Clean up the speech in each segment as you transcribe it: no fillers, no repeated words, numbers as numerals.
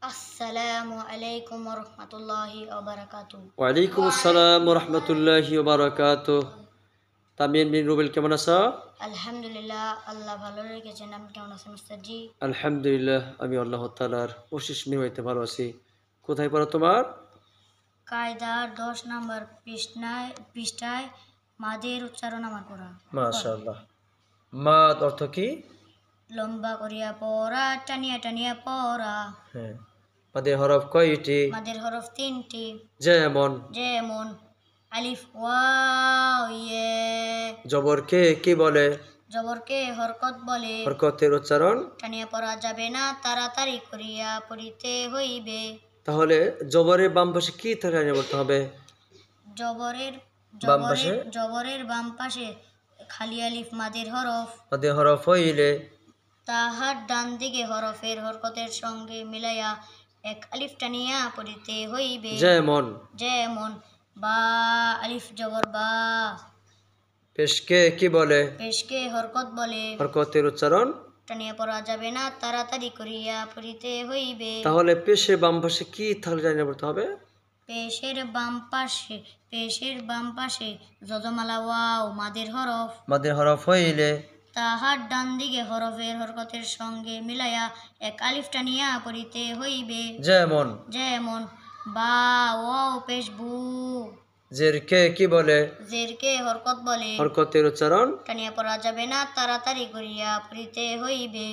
আসসালামু আলাইকুম ওয়া রাহমাতুল্লাহি ওয়া বারাকাতুহু। ওয়ালাইকুম আসসালাম রহমতুল্লাহি বারাকাত। তামিম বিন রুবেল, কেমন আছো? আলহামদুলিল্লাহ, আল্লাহ ভালো রেখেছেন। আপনি কেমন আছেন উস্তাদ জি? আলহামদুলিল্লাহ, আমি আল্লাহ তাআলার অশেষ নিয়ামতে ভালো আছি। কোথায় পড়ো তোমার? কায়দার 10 নম্বর পৃষ্ঠায় মাদের উচ্চারণ আমার পড়া। মাশাআল্লাহ। মাদ অর্থ কি? লম্বা করিয়া পড়া, টানিয়া টানিয়া পড়া। হ্যাঁ। মাদের হরফ কয়টি? মাদের হরফ 3টি। যেমন যেমন আলিফ, ওয়াও, ইয়ে। জবর কে কি বলে? জবরকে হরকত বলে। হরকতের উচ্চারণ? টানিয়া পড়া যাবে না, তাড়াতাড়ি করিয়া পড়িতে হইবে। তাহলে জবরের বাম পাশে কি থাকে বলতে হবে? জবরের বাম পাশে জবরের জবরের বাম পাশে খালি আলিফ মাদের হরফ। মাদের হরফ হইলে তাহার ডান দিকে হরফের হরকতের সঙ্গে মিলাইয়া এক আলিফ টানিয়া পড়িতে হইবে। যেমন যেমন বা, আলিফ জবর বা। পেশকে কি বলে? পেশকে হরকত বলে। হরকতের উচ্চারণ? টানিয়া পড়া যাবে না, তাড়াতাড়ি করিয়া পড়িতে হইবে। তাহলে পেশে বাম পাশে কি থাকলে জানিয়ে বলতে হবে? পেশের বাম পাশে যজমালা ওয়াও মাদের হরফ। মাদের হরফ হইলে তাহার ডান দিকে হরফের হরকতের সঙ্গে মিলাইয়া এক আলিফ টানিয়া পড়িতে হইবে। যেমন যেমন বা, ওয়াও পেশ বু। জেরকে কি বলে? জেরকে হরকত বলে। হরকতের উচ্চারণ? টানিয়া পড়া যাবে না, তাড়াতাড়ি করিয়া পড়িতে হইবে।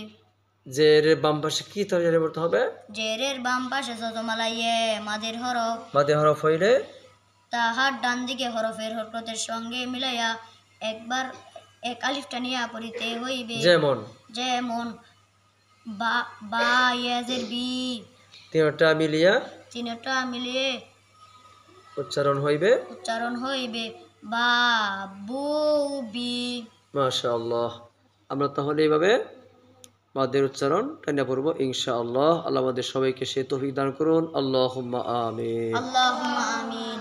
জের বাম পাশে কি থাকলে জানিয়ে বলতে হবে? জেরের বাম পাশে যজমালা ইয়ে মাদের হরফ। মাদের হরফ হইলে তাহার ডান দিকে হরফের হরকতের সঙ্গে মিলাইয়া এক আলিফ টানিয়া পড়িতে হইবে। যেমন যেমন বা, বা ইয়াজের বি। তিনটা মিলিয়া তিনটা মিলিয়ে উচ্চারণ হইবে বা বু বি। মাশাআল্লাহ। আমরা তাহলে এইভাবে মাদের উচ্চারণ টানিয়া পড়বো ইনশাআল্লাহ। আল্লাহ আমাদের সবাইকে সে তৌফিক দান করুন। আল্লাহুম্মা আমিন। আল্লাহুম্মা আমিন।